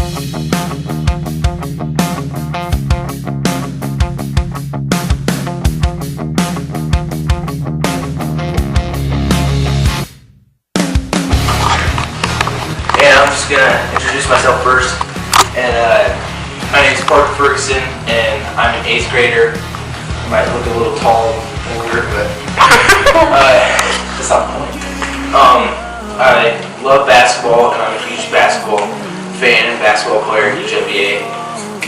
I'm just gonna introduce myself first. And my name's Ferguson, and I'm an 8th grader. I might look a little tall and older, but that's not the point. I love basketball, and I'm a huge basketball fan and basketball player, huge NBA.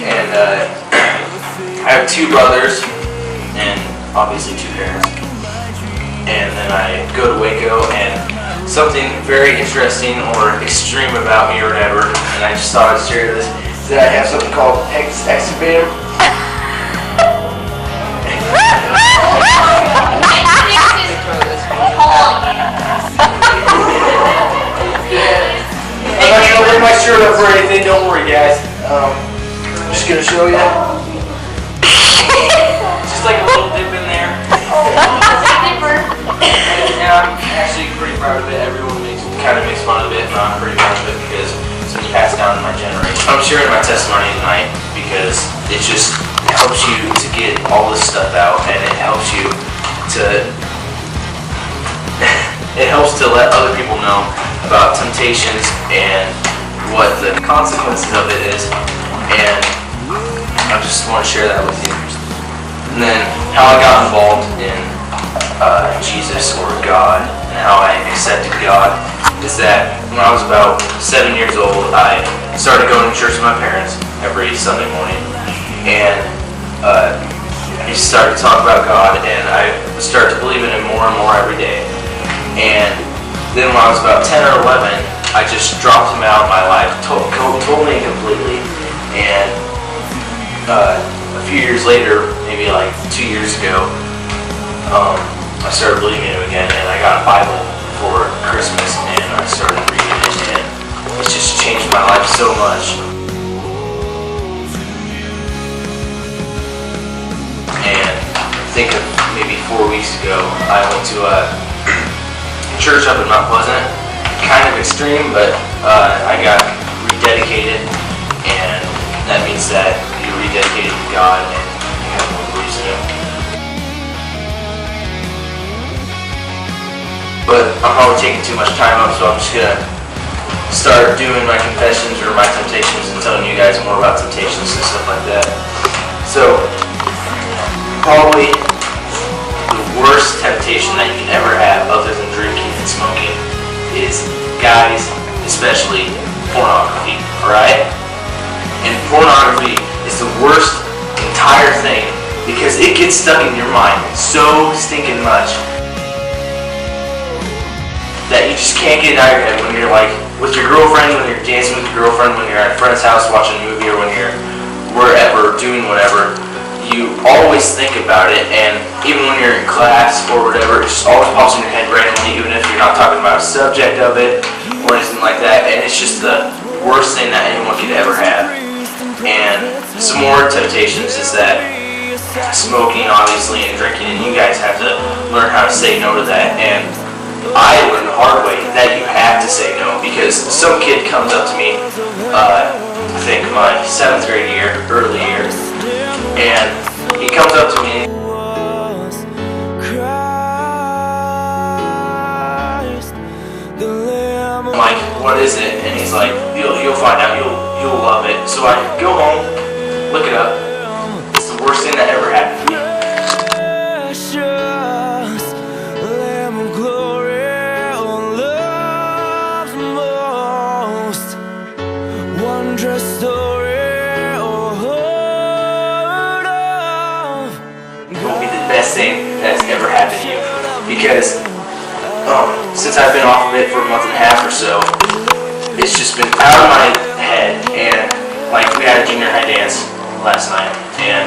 And I have 2 brothers, and obviously 2 parents. And then I go to Waco, and something very interesting or extreme about me or whatever, and I just thought I'd share this, is that I have something called excavator. I'm not gonna wear my shirt up or anything, don't worry guys. I'm just gonna show you. Just like a little dip in there. And I'm actually pretty proud of it. Everyone kind of makes fun of it, and I'm pretty proud of it because it's been passed down to my generation. I'm sharing my testimony tonight because it just helps you to get all this stuff out, and it helps you to let other people know about temptations and what the consequences of it is, and I just want to share that with you. And then how I got involved in Jesus or God, and how I accepted God is that when I was about 7 years old, I started going to church with my parents every Sunday morning, and I started to talk about God, and I started to believe in Him more and more every day. And then when I was about 10 or 11, I just dropped Him out of my life, totally and completely. And a few years later, maybe like 2 years ago, I started believing in Him again, and I got a Bible for Christmas, and I started reading it, and it's just changed my life so much. And I think of maybe 4 weeks ago, I went to a church up in Mount Pleasant, kind of extreme, but I got rededicated, and that means that you're rededicated to God, and you have more beliefs in Him. But I'm probably taking too much time up, so I'm just gonna start doing my confessions or my temptations and telling you guys more about temptations and stuff like that. So, probably the worst temptation that you can ever have, other than drinking and smoking, is guys, especially pornography, alright? And pornography is the worst entire thing because it gets stuck in your mind so stinking much that you just can't get it out of your head when you're like with your girlfriend, when you're dancing with your girlfriend, when you're at a friend's house watching a movie, or when you're wherever doing whatever. You always think about it, and even when you're in class or whatever, it just always pops in your head randomly, even if you're not talking about a subject of it or anything like that, and it's just the worst thing that anyone could ever have. And some more temptations is that smoking, obviously, and drinking, and you guys have to learn how to say no to that. And I learned the hard way that you have to say no, because some kid comes up to me, I think my 7th grade year, early year, and he comes up to me. I'm like, what is it? And he's like, you'll find out, you'll love it. So I go home, look it up. It's the worst thing that ever happened to me. Best thing that's ever happened to you, because since I've been off of it for a month and a half or so, it's just been out of my head. And like, we had a junior high dance last night, and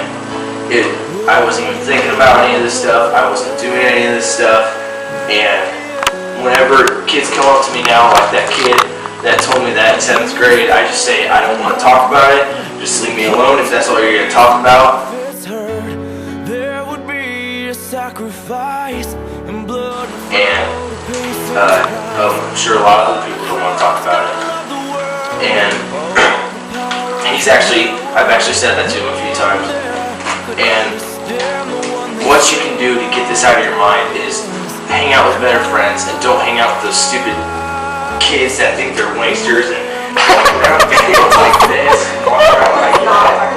I wasn't even thinking about any of this stuff. I wasn't doing any of this stuff. And whenever kids come up to me now, like that kid that told me that in 7th grade, I just say, I don't want to talk about it. Just leave me alone if that's all you're going to talk about. And I'm sure a lot of other people don't want to talk about it. And I've actually said that to him a few times. And what you can do to get this out of your mind is hang out with better friends and don't hang out with those stupid kids that think they're wanksters and walk around videos like this, walk around like that.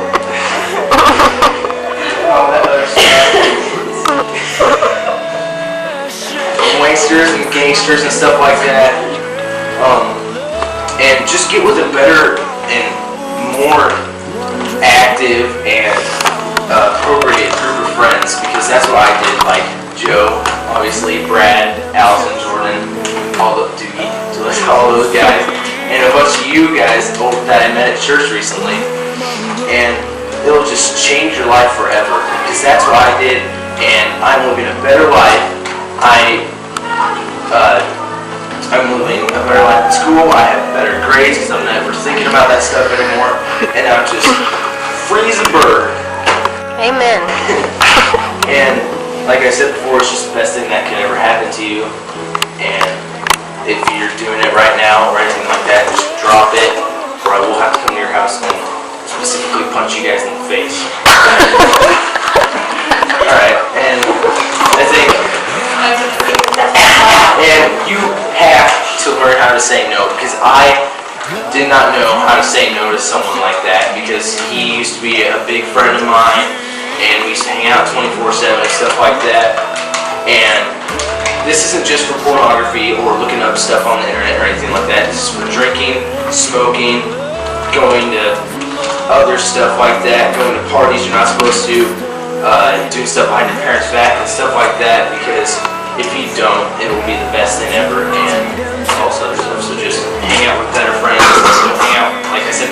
All that other stuff. Wanksters and gangsters and stuff like that. And just get with a better and more active and appropriate group of friends, because that's what I did. Like Joe, obviously, Brad, Allison, Jordan, all those guys, and a bunch of you guys that I met at church recently. And it'll just change your life forever, because that's what I did, and I'm living a better life. I'm living a better life at school. I have better grades because I'm never thinking about that stuff anymore, and I'm just free as a bird. Amen. And like I said before, it's just the best thing that could ever happen to you. And if you're doing it right now or anything like that, just drop it, or I will have to come to your house and specifically punch you guys in the face. Alright, and I think, and you have to learn how to say no, because I did not know how to say no to someone like that, because he used to be a big friend of mine, and we used to hang out 24/7 and stuff like that. And this isn't just for pornography or looking up stuff on the internet or anything like that. This is for drinking, smoking, going to other stuff like that, going to parties you're not supposed to, doing stuff behind your parents' back and stuff like that, because if you don't, it will be the best thing ever, and all this other stuff. So just hang out with better friends, hang out, like I said,